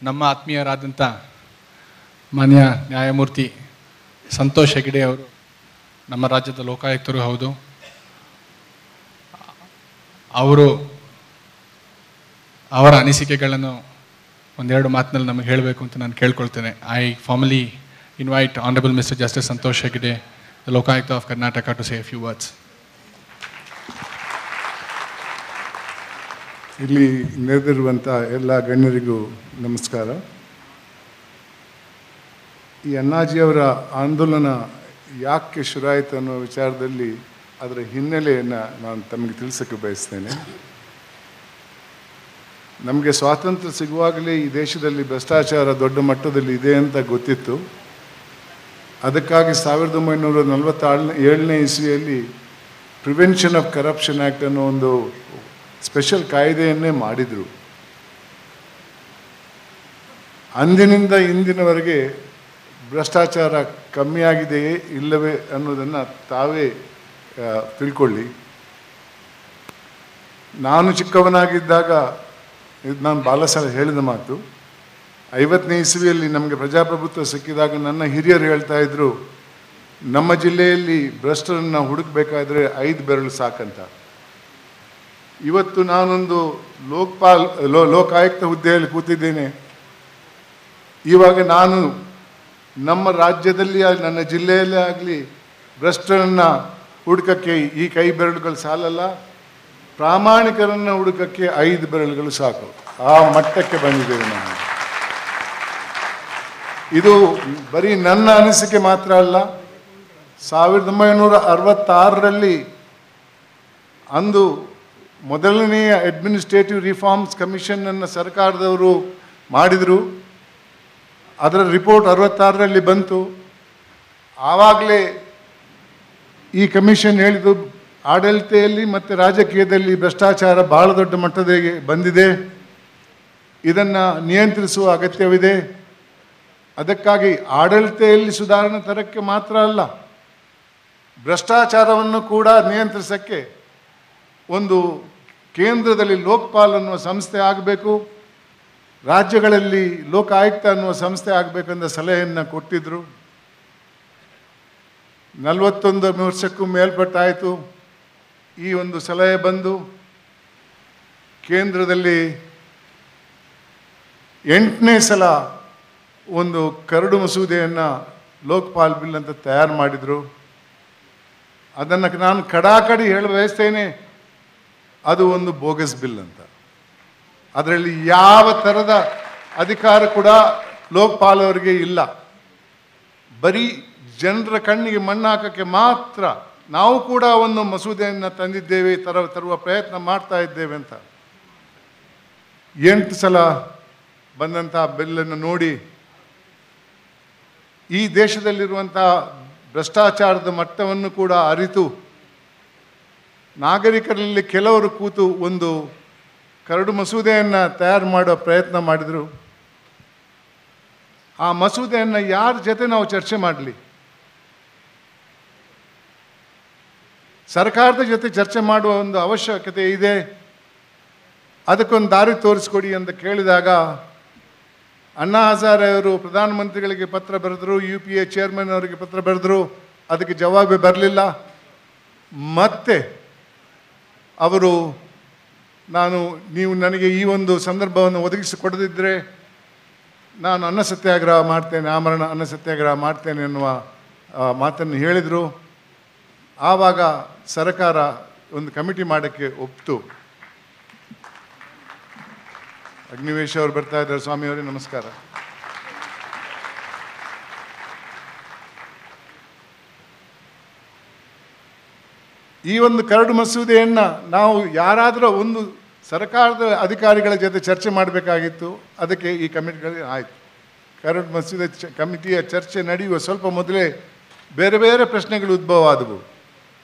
ನಮ್ಮ ಆತ್ಮೀಯರಾದಂಥ ಮಾನ್ಯ ನ್ಯಾಯಮೂರ್ತಿ ಸಂತೋಷ್ ಹೆಗ್ಡೆ ಅವರು ನಮ್ಮ ರಾಜ್ಯದ ಲೋಕಾಯುಕ್ತರು ಹೌದು. ಅವರ ಅನಿಸಿಕೆಗಳನ್ನು ಒಂದೆರಡು ಮಾತಿನಲ್ಲಿ ನಮಗೆ ಹೇಳಬೇಕು ಅಂತ ನಾನು ಕೇಳ್ಕೊಳ್ತೇನೆ. I formally invite honourable mister justice Santosh Hegde, the Lokayukta of Karnataka, to say a few words. ಇಲ್ಲಿ ನೆರೆದಿರುವಂಥ ಎಲ್ಲ ಗಣ್ಯರಿಗೂ ನಮಸ್ಕಾರ. ಈ ಅಣ್ಣಾಜಿಯವರ ಆಂದೋಲನ ಯಾಕೆ ಶುರುವಾಯಿತು ಅನ್ನೋ ವಿಚಾರದಲ್ಲಿ ಅದರ ಹಿನ್ನೆಲೆಯನ್ನು ನಾನು ತಮಗೆ ತಿಳಿಸೋಕ್ಕೆ ಬಯಸ್ತೇನೆ. ನಮಗೆ ಸ್ವಾತಂತ್ರ್ಯ ಸಿಗುವಾಗಲೇ ಈ ದೇಶದಲ್ಲಿ ಭ್ರಷ್ಟಾಚಾರ ದೊಡ್ಡ ಮಟ್ಟದಲ್ಲಿ ಇದೆ ಅಂತ ಗೊತ್ತಿತ್ತು. ಅದಕ್ಕಾಗಿ 1947ನೇ ಇಸ್ವಿಯಲ್ಲಿ ಪ್ರಿವೆನ್ಷನ್ ಆಫ್ ಕರಪ್ಷನ್ ಆ್ಯಕ್ಟ್ ಅನ್ನೋ ಒಂದು ಸ್ಪೆಷಲ್ ಕಾಯ್ದೆಯನ್ನೇ ಮಾಡಿದರು. ಅಂದಿನಿಂದ ಇಂದಿನವರೆಗೆ ಭ್ರಷ್ಟಾಚಾರ ಕಮ್ಮಿಯಾಗಿದೆಯೇ ಇಲ್ಲವೇ ಅನ್ನೋದನ್ನು ತಾವೇ ತಿಳ್ಕೊಳ್ಳಿ. ನಾನು ಚಿಕ್ಕವನಾಗಿದ್ದಾಗ, ಇದು ನಾನು ಭಾಳ ಸಲ ಹೇಳಿದ ಮಾತು, 50ನೇ ಇಸ್ವಿಯಲ್ಲಿ ನಮಗೆ ಪ್ರಜಾಪ್ರಭುತ್ವ ಸಿಕ್ಕಿದಾಗ ನನ್ನ ಹಿರಿಯರು ಹೇಳ್ತಾ ಇದ್ರು, ನಮ್ಮ ಜಿಲ್ಲೆಯಲ್ಲಿ ಭ್ರಷ್ಟರನ್ನು ಹುಡುಕಬೇಕಾದ್ರೆ 5 ಬೆರಳು ಸಾಕಂತ. ಇವತ್ತು ನಾನೊಂದು ಲೋಕಾಯುಕ್ತ ಹುದ್ದೆಯಲ್ಲಿ ಕೂತಿದ್ದೇನೆ. ಇವಾಗ ನಾನು ನಮ್ಮ ರಾಜ್ಯದಲ್ಲಿ ನನ್ನ ಜಿಲ್ಲೆಯಲ್ಲೇ ಆಗಲಿ ಭ್ರಷ್ಟರನ್ನು ಹುಡುಕಕ್ಕೆ ಈ ಕೈ ಬೆರಳುಗಳು ಸಾಲಲ್ಲ, ಪ್ರಾಮಾಣಿಕರನ್ನು ಹುಡುಕಕ್ಕೆ 5 ಬೆರಳುಗಳು ಸಾಕು. ಆ ಮಟ್ಟಕ್ಕೆ ಬಂದಿದ್ದೇವೆ ನಾನು. ಇದು ಬರೀ ನನ್ನ ಅನಿಸಿಕೆ ಮಾತ್ರ ಅಲ್ಲ. 1966ರಲ್ಲಿ ಅಂದು ಮೊದಲನೆಯ ಅಡ್ಮಿನಿಸ್ಟ್ರೇಟಿವ್ ರಿಫಾರ್ಮ್ಸ್ ಕಮಿಷನನ್ನು ಸರ್ಕಾರದವರು ಮಾಡಿದರು. ಅದರ ರಿಪೋರ್ಟ್ 66ರಲ್ಲಿ ಬಂತು. ಆವಾಗಲೇ ಈ ಕಮಿಷನ್ ಹೇಳಿದ್ದು, ಆಡಳಿತೆಯಲ್ಲಿ ಮತ್ತು ರಾಜಕೀಯದಲ್ಲಿ ಭ್ರಷ್ಟಾಚಾರ ಭಾಳ ದೊಡ್ಡ ಮಟ್ಟದಲ್ಲಿ ಬಂದಿದೆ, ಇದನ್ನು ನಿಯಂತ್ರಿಸುವ ಅಗತ್ಯವಿದೆ. ಅದಕ್ಕಾಗಿ ಆಡಳಿತೆಯಲ್ಲಿ ಸುಧಾರಣೆ ತರಕ್ಕೆ ಮಾತ್ರ ಅಲ್ಲ, ಭ್ರಷ್ಟಾಚಾರವನ್ನು ಕೂಡ ನಿಯಂತ್ರಿಸೋಕ್ಕೆ ಒಂದು ಕೇಂದ್ರದಲ್ಲಿ ಲೋಕಪಾಲ್ ಅನ್ನುವ ಸಂಸ್ಥೆ ಆಗಬೇಕು, ರಾಜ್ಯಗಳಲ್ಲಿ ಲೋಕಾಯುಕ್ತ ಅನ್ನುವ ಸಂಸ್ಥೆ ಆಗಬೇಕೆಂದ ಸಲಹೆಯನ್ನು ಕೊಟ್ಟಿದ್ದರು. 41 ವರ್ಷಕ್ಕೂ ಮೇಲ್ಪಟ್ಟಾಯಿತು ಈ ಒಂದು ಸಲಹೆ ಬಂದು. ಕೇಂದ್ರದಲ್ಲಿ 8ನೇ ಸಲ ಒಂದು ಕರಡು ಮಸೂದೆಯನ್ನು ಲೋಕಪಾಲ್ ಬಿಲ್ ಅಂತ ತಯಾರು ಮಾಡಿದರು. ಅದನ್ನು ನಾನು ಕಡಾಕಡಿ ಹೇಳ ಬಯಸ್ತೇನೆ, ಅದು ಒಂದು ಬೋಗಸ್ ಬಿಲ್ ಅಂತ. ಅದರಲ್ಲಿ ಯಾವ ಥರದ ಅಧಿಕಾರ ಕೂಡ ಲೋಕಪಾಲ್ ಅವರಿಗೆ ಇಲ್ಲ. ಬರೀ ಜನರ ಕಣ್ಣಿಗೆ ಮಣ್ಣು ಹಾಕೋಕ್ಕೆ ಮಾತ್ರ ನಾವು ಕೂಡ ಒಂದು ಮಸೂದೆಯನ್ನು ತಂದಿದ್ದೇವೆ, ತರುವ ಪ್ರಯತ್ನ ಮಾಡ್ತಾ ಇದ್ದೇವೆ ಅಂತ. 8 ಸಲ ಬಂದಂಥ ಬಿಲ್ಲನ್ನು ನೋಡಿ ಈ ದೇಶದಲ್ಲಿರುವಂಥ ಭ್ರಷ್ಟಾಚಾರದ ಮಟ್ಟವನ್ನು ಕೂಡ ಅರಿತು ನಾಗರಿಕರಲ್ಲಿ ಕೆಲವರು ಕೂತು ಒಂದು ಕರಡು ಮಸೂದೆಯನ್ನು ತಯಾರು ಮಾಡೋ ಪ್ರಯತ್ನ ಮಾಡಿದರು. ಆ ಮಸೂದೆಯನ್ನು ಯಾರ ಜೊತೆ ನಾವು ಚರ್ಚೆ ಮಾಡಲಿ? ಸರ್ಕಾರದ ಜೊತೆ ಚರ್ಚೆ ಮಾಡುವ ಒಂದು ಅವಶ್ಯಕತೆ ಇದೆ. ಅದಕ್ಕೊಂದು ದಾರಿ ತೋರಿಸ್ಕೊಡಿ ಅಂತ ಕೇಳಿದಾಗ ಅಣ್ಣಾ ಹಜಾರೆ ಅವರು ಪ್ರಧಾನಮಂತ್ರಿಗಳಿಗೆ ಪತ್ರ ಬರೆದರು, UPA ಚೇರ್ಮನ್ ಅವರಿಗೆ ಪತ್ರ ಬರೆದರು. ಅದಕ್ಕೆ ಜವಾಬೇ ಬರಲಿಲ್ಲ. ಮತ್ತೆ ಅವರು, ನೀವು ನನಗೆ ಈ ಒಂದು ಸಂದರ್ಭವನ್ನು ಒದಗಿಸಿಕೊಡದಿದ್ದರೆ ನಾನು ಅನ್ನ ಸತ್ಯಾಗ್ರಹ ಮಾಡ್ತೇನೆ, ಆಮರಣ ಅನ್ನ ಸತ್ಯಾಗ್ರಹ ಮಾಡ್ತೇನೆ ಎನ್ನುವ ಮಾತನ್ನು ಹೇಳಿದರು. ಆವಾಗ ಸರ್ಕಾರ ಒಂದು ಕಮಿಟಿ ಮಾಡೋಕ್ಕೆ ಒಪ್ತು. ಅಗ್ನಿವೇಶ್ ಅವರು ಬರ್ತಾ ಇದ್ದಾರೆ. ಸ್ವಾಮಿಯವರೇ ನಮಸ್ಕಾರ. ಈ ಒಂದು ಕರಡು ಮಸೂದೆಯನ್ನು ನಾವು ಯಾರಾದರೂ ಒಂದು ಸರ್ಕಾರದ ಅಧಿಕಾರಿಗಳ ಜೊತೆ ಚರ್ಚೆ ಮಾಡಬೇಕಾಗಿತ್ತು. ಅದಕ್ಕೆ ಈ ಕಮಿಟಿಗಳು ಆಯಿತು. ಕರಡು ಮಸೂದೆ ಕಮಿಟಿಯ ಚರ್ಚೆ ನಡೆಯುವ ಸ್ವಲ್ಪ ಮೊದಲೇ ಬೇರೆ ಬೇರೆ ಪ್ರಶ್ನೆಗಳು ಉದ್ಭವ ಆದವು.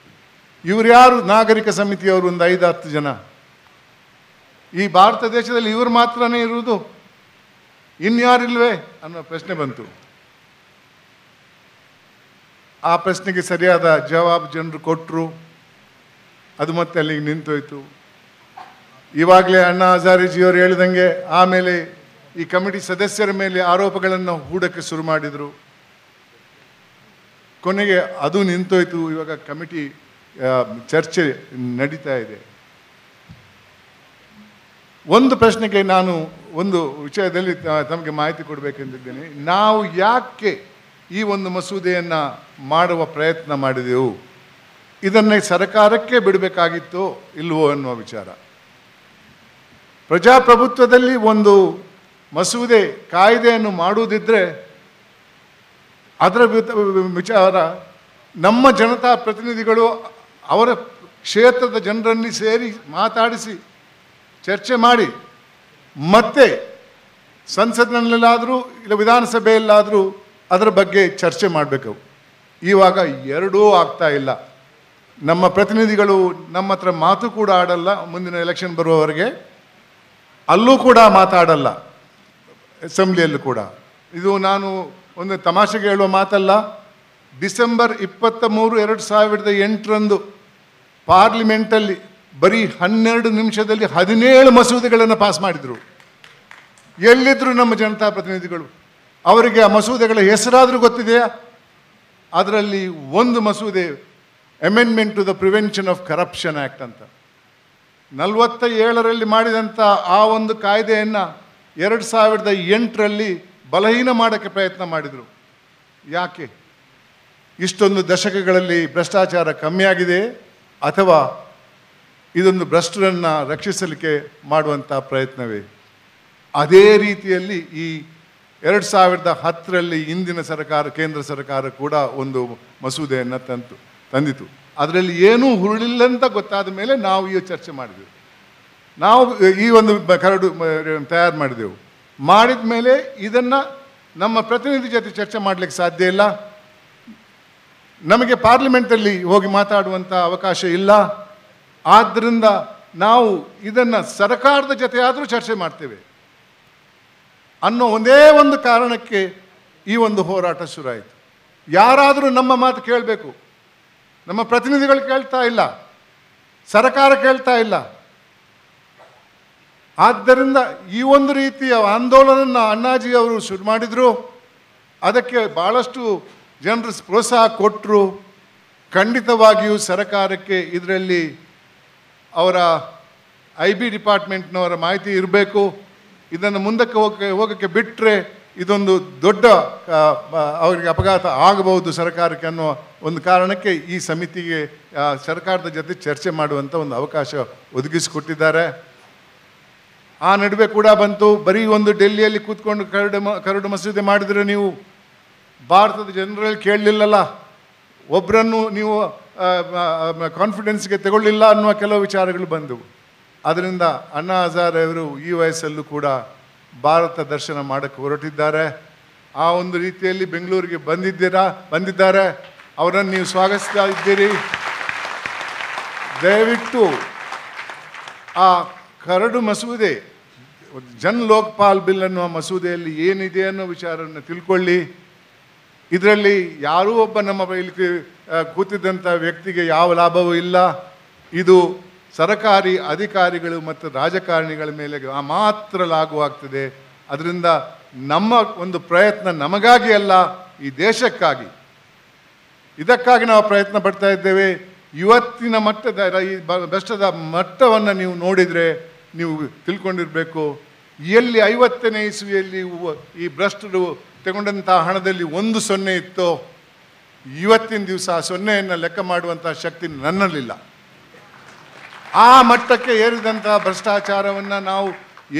ಇವರು ಯಾರು? ನಾಗರಿಕ ಸಮಿತಿಯವರು ಒಂದು 5-10 ಜನ. ಈ ಭಾರತ ದೇಶದಲ್ಲಿ ಇವರು ಮಾತ್ರನೇ ಇರುವುದು, ಇನ್ಯಾರಿಲ್ವೇ ಅನ್ನೋ ಪ್ರಶ್ನೆ ಬಂತು. ಆ ಪ್ರಶ್ನೆಗೆ ಸರಿಯಾದ ಜವಾಬು ಜನರು ಕೊಟ್ಟರು. ಅದು ಮತ್ತೆ ಅಲ್ಲಿಗೆ ನಿಂತೋಯ್ತು. ಇವಾಗಲೇ ಅಣ್ಣಾ ಹಜಾರೆಜಿಯವರು ಹೇಳಿದಂಗೆ ಆಮೇಲೆ ಈ ಕಮಿಟಿ ಸದಸ್ಯರ ಮೇಲೆ ಆರೋಪಗಳನ್ನು ಹೂಡಕ್ಕೆ ಶುರು ಮಾಡಿದರು. ಕೊನೆಗೆ ಅದು ನಿಂತೋಯ್ತು. ಇವಾಗ ಕಮಿಟಿ ಚರ್ಚೆ ನಡೀತಾ ಇದೆ. ಒಂದು ಪ್ರಶ್ನೆಗೆ ನಾನು ಒಂದು ವಿಷಯದಲ್ಲಿ ತಮಗೆ ಮಾಹಿತಿ ಕೊಡಬೇಕೆಂದಿದ್ದೇನೆ. ನಾವು ಯಾಕೆ ಈ ಒಂದು ಮಸೂದೆಯನ್ನು ಮಾಡುವ ಪ್ರಯತ್ನ ಮಾಡಿದೆವು? ಇದನ್ನೇ ಸರ್ಕಾರಕ್ಕೆ ಬಿಡಬೇಕಾಗಿತ್ತೋ ಇಲ್ವೋ ಅನ್ನುವ ವಿಚಾರ. ಪ್ರಜಾಪ್ರಭುತ್ವದಲ್ಲಿ ಒಂದು ಮಸೂದೆ ಕಾಯ್ದೆಯನ್ನು ಮಾಡುವುದಿದ್ದರೆ ಅದರ ವಿಚಾರ ನಮ್ಮ ಜನತಾ ಪ್ರತಿನಿಧಿಗಳು ಅವರ ಕ್ಷೇತ್ರದ ಜನರನ್ನು ಸೇರಿ ಮಾತಾಡಿಸಿ ಚರ್ಚೆ ಮಾಡಿ ಮತ್ತೆ ಸಂಸತ್ನಲ್ಲಾದರೂ ಇಲ್ಲ ವಿಧಾನಸಭೆಯಲ್ಲಾದರೂ ಅದರ ಬಗ್ಗೆ ಚರ್ಚೆ ಮಾಡಬೇಕು. ಇವಾಗ ಎರಡೂ ಆಗ್ತಾ ಇಲ್ಲ. ನಮ್ಮ ಪ್ರತಿನಿಧಿಗಳು ನಮ್ಮ ಹತ್ರ ಮಾತು ಕೂಡ ಆಡಲ್ಲ. ಮುಂದಿನ ಎಲೆಕ್ಷನ್ ಬರುವವರೆಗೆ ಅಲ್ಲೂ ಕೂಡ ಮಾತಾಡಲ್ಲ, ಅಸೆಂಬ್ಲಿಯಲ್ಲೂ ಕೂಡ. ಇದು ನಾನು ಒಂದು ತಮಾಷೆಗೆ ಹೇಳುವ ಮಾತಲ್ಲ. ಡಿಸೆಂಬರ್ 23, 2008 ಪಾರ್ಲಿಮೆಂಟಲ್ಲಿ ಬರೀ 12 ನಿಮಿಷದಲ್ಲಿ 17 ಮಸೂದೆಗಳನ್ನು ಪಾಸ್ ಮಾಡಿದರು. ಎಲ್ಲಿದ್ದರು ನಮ್ಮ ಜನತಾ ಪ್ರತಿನಿಧಿಗಳು? ಅವರಿಗೆ ಆ ಮಸೂದೆಗಳ ಹೆಸರಾದರೂ ಗೊತ್ತಿದೆಯಾ? ಅದರಲ್ಲಿ ಒಂದು ಮಸೂದೆ amendment to the prevention of corruption act ಅಂತ 47ರಲ್ಲಿ ಮಾಡಿದಂಥ ಆ ಒಂದು ಕಾಯ್ದೆಯನ್ನು 2008ರಲ್ಲಿ ಬಲಹೀನ ಮಾಡೋಕ್ಕೆ ಪ್ರಯತ್ನ ಮಾಡಿದರು. ಯಾಕೆ? ಇಷ್ಟೊಂದು ದಶಕಗಳಲ್ಲಿ ಭ್ರಷ್ಟಾಚಾರ ಕಮ್ಮಿಯಾಗಿದೆ ಅಥವಾ ಇದೊಂದು ಭ್ರಷ್ಟರನ್ನು ರಕ್ಷಿಸಲಿಕ್ಕೆ ಮಾಡುವಂಥ ಪ್ರಯತ್ನವೇ? ಅದೇ ರೀತಿಯಲ್ಲಿ ಈ 2010ರಲ್ಲಿ ಇಂದಿನ ಸರ್ಕಾರ, ಕೇಂದ್ರ ಸರ್ಕಾರ ಕೂಡ ಒಂದು ಮಸೂದೆಯನ್ನು ತಂದಿತು. ಅದರಲ್ಲಿ ಏನೂ ಹುರುಳಿಲ್ಲ ಅಂತ ಗೊತ್ತಾದ ಮೇಲೆ ನಾವು ಈ ಚರ್ಚೆ ಮಾಡಿದೆವು. ನಾವು ಈ ಒಂದು ಕರಡು ತಯಾರು ಮಾಡಿದೆವು. ಮಾಡಿದ ಮೇಲೆ ಇದನ್ನು ನಮ್ಮ ಪ್ರತಿನಿಧಿ ಜೊತೆ ಚರ್ಚೆ ಮಾಡಲಿಕ್ಕೆ ಸಾಧ್ಯ ಇಲ್ಲ. ನಮಗೆ ಪಾರ್ಲಿಮೆಂಟಲ್ಲಿ ಹೋಗಿ ಮಾತಾಡುವಂಥ ಅವಕಾಶ ಇಲ್ಲ. ಆದ್ದರಿಂದ ನಾವು ಇದನ್ನು ಸರ್ಕಾರದ ಜೊತೆ ಆದರೂ ಚರ್ಚೆ ಮಾಡ್ತೇವೆ ಅನ್ನೋ ಒಂದೇ ಒಂದು ಕಾರಣಕ್ಕೆ ಈ ಒಂದು ಹೋರಾಟ ಶುರುವಾಯಿತು. ಯಾರಾದರೂ ನಮ್ಮ ಮಾತು ಕೇಳಬೇಕು. ನಮ್ಮ ಪ್ರತಿನಿಧಿಗಳು ಕೇಳ್ತಾ ಇಲ್ಲ, ಸರ್ಕಾರ ಕೇಳ್ತಾ ಇಲ್ಲ. ಆದ್ದರಿಂದ ಈ ಒಂದು ರೀತಿಯ ಆಂದೋಲನ ಅಣ್ಣಾಜಿ ಅವರು ಶುರು ಮಾಡಿದರು. ಅದಕ್ಕೆ ಭಾಳಷ್ಟು ಜನರು ಪ್ರೋತ್ಸಾಹ ಕೊಟ್ಟರು. ಖಂಡಿತವಾಗಿಯೂ ಸರ್ಕಾರಕ್ಕೆ ಇದರಲ್ಲಿ ಅವರ IB ಡಿಪಾರ್ಟ್ಮೆಂಟ್ನವರ ಮಾಹಿತಿ ಇರಬೇಕು. ಇದನ್ನು ಮುಂದಕ್ಕೆ ಹೋಗೋಕ್ಕೆ ಬಿಟ್ಟರೆ ಇದೊಂದು ದೊಡ್ಡ ಅವರಿಗೆ ಅಪಘಾತ ಆಗಬಹುದು ಸರ್ಕಾರಕ್ಕೆ ಅನ್ನೋ ಒಂದು ಕಾರಣಕ್ಕೆ ಈ ಸಮಿತಿಗೆ ಸರ್ಕಾರದ ಜೊತೆ ಚರ್ಚೆ ಮಾಡುವಂಥ ಒಂದು ಅವಕಾಶ ಒದಗಿಸಿಕೊಟ್ಟಿದ್ದಾರೆ. ಆ ನಡುವೆ ಕೂಡ ಬಂತು, ಬರೀ ಒಂದು ಡೆಲ್ಲಿಯಲ್ಲಿ ಕೂತ್ಕೊಂಡು ಕರಡು ಮಸೂದೆ ಮಾಡಿದರೆ ನೀವು ಭಾರತದ ಜನರಲ್ಲಿ ಕೇಳಲಿಲ್ಲಲ್ಲ, ಒಬ್ಬರನ್ನು ನೀವು ಕಾನ್ಫಿಡೆನ್ಸ್ಗೆ ತಗೊಳ್ಳಿಲ್ಲ ಅನ್ನುವ ಕೆಲವು ವಿಚಾರಗಳು ಬಂದವು. ಅದರಿಂದ ಅಣ್ಣಾ ಹಜಾರೆ ಅವರು ಈ ವಯಸ್ಸಲ್ಲೂ ಕೂಡ ಭಾರತ ದರ್ಶನ ಮಾಡೋಕ್ಕೆ ಹೊರಟಿದ್ದಾರೆ. ಆ ಒಂದು ರೀತಿಯಲ್ಲಿ ಬೆಂಗಳೂರಿಗೆ ಬಂದಿದ್ದಾರೆ. ಅವರನ್ನು ನೀವು ಸ್ವಾಗತಿಸ್ತಾ ಇದ್ದೀರಿ. ದಯವಿಟ್ಟು ಆ ಕರಡು ಮಸೂದೆ, ಜನ್ ಲೋಕಪಾಲ್ ಬಿಲ್ ಅನ್ನುವ ಮಸೂದೆಯಲ್ಲಿ ಏನಿದೆ ಅನ್ನೋ ವಿಚಾರವನ್ನು ತಿಳ್ಕೊಳ್ಳಿ. ಇದರಲ್ಲಿ ಯಾರೂ ಒಬ್ಬ ನಮ್ಮ ಇಲ್ಲಿ ಕೂತಿದ್ದಂಥ ವ್ಯಕ್ತಿಗೆ ಯಾವ ಲಾಭವೂ ಇಲ್ಲ. ಇದು ಸರಕಾರಿ ಅಧಿಕಾರಿಗಳು ಮತ್ತು ರಾಜಕಾರಣಿಗಳ ಮೇಲೆ ಮಾತ್ರ ಲಾಗುವಾಗ್ತದೆ. ಅದರಿಂದ ನಮ್ಮ ಒಂದು ಪ್ರಯತ್ನ ನಮಗಾಗಿ ಅಲ್ಲ, ಈ ದೇಶಕ್ಕಾಗಿ, ಇದಕ್ಕಾಗಿ ನಾವು ಪ್ರಯತ್ನ ಪಡ್ತಾ ಇದ್ದೇವೆ. ಇವತ್ತಿನ ಮಟ್ಟದ ಈ ಭ್ರಷ್ಟದ ಮಟ್ಟವನ್ನು ನೀವು ನೋಡಿದರೆ ನೀವು ತಿಳ್ಕೊಂಡಿರಬೇಕು. ಎಲ್ಲಿ 50ನೇ ಇಸ್ವಿಯಲ್ಲಿ ಈ ಭ್ರಷ್ಟರು ತಗೊಂಡಂಥ ಹಣದಲ್ಲಿ 1 0 ಇತ್ತೋ, ಇವತ್ತಿನ ದಿವಸ ಆ 0ಯನ್ನು ಲೆಕ್ಕ ಮಾಡುವಂಥ ಶಕ್ತಿ ನನ್ನಲ್ಲಿಲ್ಲ. ಆ ಮಟ್ಟಕ್ಕೆ ಏರಿದಂಥ ಭ್ರಷ್ಟಾಚಾರವನ್ನು ನಾವು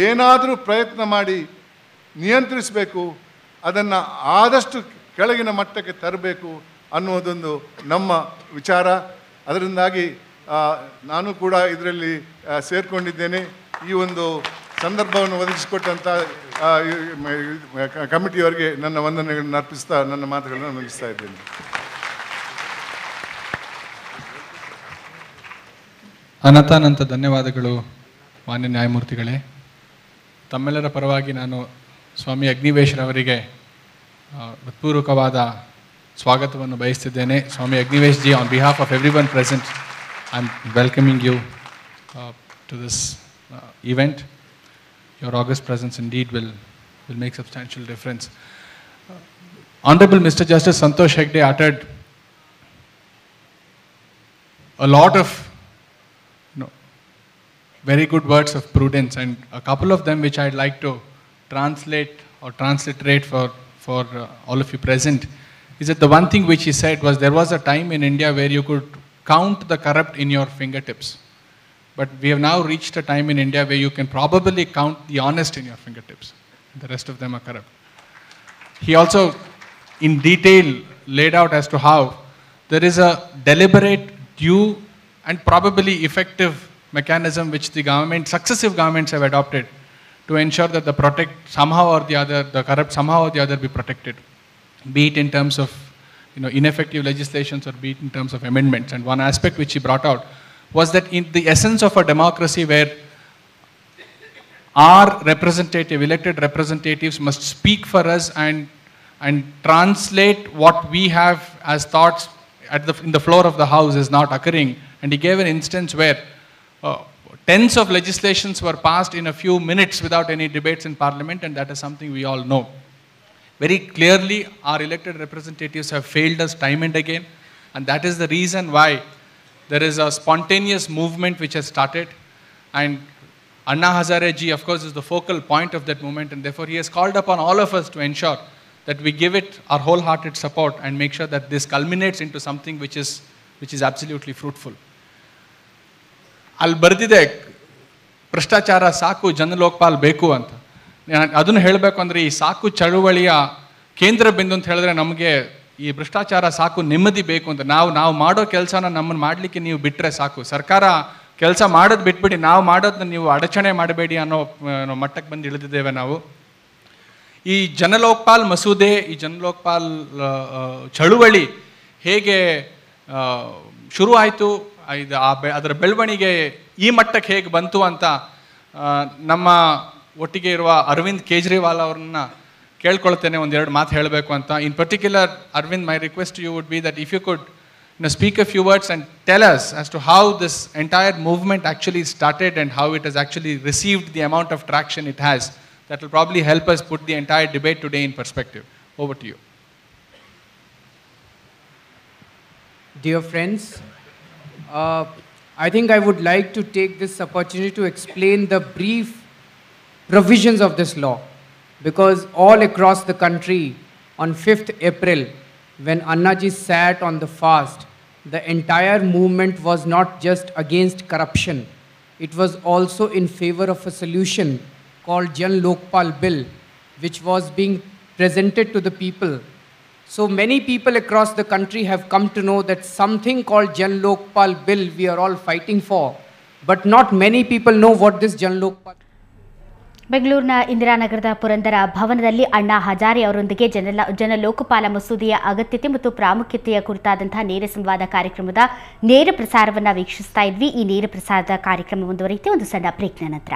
ಏನಾದರೂ ಪ್ರಯತ್ನ ಮಾಡಿ ನಿಯಂತ್ರಿಸಬೇಕು. ಅದನ್ನು ಆದಷ್ಟು ಕೆಳಗಿನ ಮಟ್ಟಕ್ಕೆ ತರಬೇಕು ಅನ್ನೋದೊಂದು ನಮ್ಮ ವಿಚಾರ. ಅದರಿಂದಾಗಿ ನಾನು ಕೂಡ ಇದರಲ್ಲಿ ಸೇರಿಕೊಂಡಿದ್ದೇನೆ. ಈ ಒಂದು ಸಂದರ್ಭವನ್ನು ಒದಗಿಸಿಕೊಟ್ಟಂಥ ಕಮಿಟಿಯವರಿಗೆ ನನ್ನ ವಂದನೆಗಳನ್ನು ಅರ್ಪಿಸ್ತಾ ನನ್ನ ಮಾತುಗಳನ್ನು ಮುಗಿಸ್ತಾ ಇದ್ದೇನೆ. ಅನಂತಾನಂತ ಧನ್ಯವಾದಗಳು ಮಾನ್ಯ ನ್ಯಾಯಮೂರ್ತಿಗಳೇ. ತಮ್ಮೆಲ್ಲರ ಪರವಾಗಿ ನಾನು ಸ್ವಾಮಿ ಅಗ್ನಿವೇಶ್ರವರಿಗೆ ಹೃತ್ಪೂರ್ವಕವಾದ ಸ್ವಾಗತವನ್ನು ಬಯಸ್ತಿದ್ದೇನೆ. Swami Agnivesh ji, on behalf of everyone present, I am welcoming you to this event. Your august presence indeed will will make substantial difference. Honorable Mr. Justice Santosh Hegde uttered a lot of very good words of prudence, and a couple of them which I'd like to translate or transliterate for all of you present is that the one thing which he said was there was a time in India where you could count the corrupt in your fingertips. But we have now reached a time in India where you can probably count the honest in your fingertips. The rest of them are corrupt. He also in detail laid out as to how there is a deliberate, due and probably effective mechanism which the government, successive governments have adopted to ensure that the corrupt somehow or the other be protected, be it in terms of ineffective legislations or be it in terms of amendments. And one aspect which he brought out was that in the essence of a democracy where our elected representatives must speak for us and translate what we have as thoughts in the floor of the house is not occurring. And he gave an instance where tens of legislations were passed in a few minutes without any debates in Parliament, and that is something we all know. Very clearly, our elected representatives have failed us time and again, and that is the reason why there is a spontaneous movement which has started, and Anna Hazare ji, of course, is the focal point of that movement, and therefore he has called upon all of us to ensure that we give it our wholehearted support and make sure that this culminates into something which is absolutely fruitful. ಅಲ್ಲಿ ಬರೆದಿದೆ ಭ್ರಷ್ಟಾಚಾರ ಸಾಕು, ಜನ ಲೋಕಪಾಲ್ ಬೇಕು ಅಂತ. ಅದನ್ನು ಹೇಳಬೇಕು ಅಂದರೆ ಈ ಸಾಕು ಚಳುವಳಿಯ ಕೇಂದ್ರ ಬಿಂದು ಅಂತ ಹೇಳಿದ್ರೆ ನಮಗೆ ಈ ಭ್ರಷ್ಟಾಚಾರ ಸಾಕು, ನೆಮ್ಮದಿ ಬೇಕು ಅಂತ. ನಾವು ಮಾಡೋ ಕೆಲಸನ ನಮ್ಮನ್ನು ಮಾಡಲಿಕ್ಕೆ ನೀವು ಬಿಟ್ಟರೆ ಸಾಕು, ಸರ್ಕಾರ ಕೆಲಸ ಮಾಡೋದು ಬಿಟ್ಬಿಡಿ, ನಾವು ಮಾಡೋದನ್ನ ನೀವು ಅಡಚಣೆ ಮಾಡಬೇಡಿ ಅನ್ನೋ ಮಟ್ಟಕ್ಕೆ ಬಂದು ಇಳಿದಿದ್ದೇವೆ ನಾವು. ಈ ಜನಲೋಕಪಾಲ್ ಮಸೂದೆ, ಈ ಜನಲೋಕಪಾಲ್ ಚಳುವಳಿ ಹೇಗೆ ಶುರು ಆಯಿತು, ಅದರ ಬೆಳವಣಿಗೆ ಈ ಮಟ್ಟಕ್ಕೆ ಹೇಗೆ ಬಂತು ಅಂತ ನಮ್ಮ ಒಟ್ಟಿಗೆ ಇರುವ ಅರವಿಂದ್ ಕೇಜ್ರಿವಾಲ್ ಅವ್ರನ್ನ ಕೇಳ್ಕೊಳ್ತೇನೆ ಒಂದೆರಡು ಮಾತು ಹೇಳಬೇಕು ಅಂತ. In particular, Aravind, my request to you would be that if you could speak a few words and tell us as to how this entire movement actually started and how it has actually received the amount of traction it has. That will probably help us put the entire debate today in perspective. Over to you. Dear friends, I think I would like to take this opportunity to explain the brief provisions of this law, because all across the country on 5th April, when Annaji sat on the fast, the entire movement was not just against corruption, it was also in favor of a solution called Jan Lokpal Bill, which was being presented to the people. So many people across the country have come to know that something called Jan Lokpal Bill we are all fighting for, but not many people know what this Jan Lokpal. ಬೆಂಗಳೂರಿನ ಇಂದಿರಾನಗರದ ಪುರಂದರ ಭವನದಲ್ಲಿ ಅಣ್ಣಾ ಹಜಾರೆ ಅವರೊಂದಿಗೆ ಜನ ಲೋಕಪಾಲ ಮಸೂದೆಯ ಅಗತ್ಯತೆ ಮತ್ತು ಪ್ರಾಮುಖ್ಯತೆಯ ಕುರಿತಾದಂತಹ ನೇರ ಸಂವಾದ ಕಾರ್ಯಕ್ರಮದ ನೇರ ಪ್ರಸಾರವನ್ನು ವೀಕ್ಷಿಸ್ತಾ ಇದ್ವಿ. ಈ ನೇರ ಪ್ರಸಾರದ ಕಾರ್ಯಕ್ರಮ ಮುಂದುವರಿಯುತ್ತೆ ಒಂದು ಸಣ್ಣ ಬ್ರೇಕ್ನ ನಂತರ.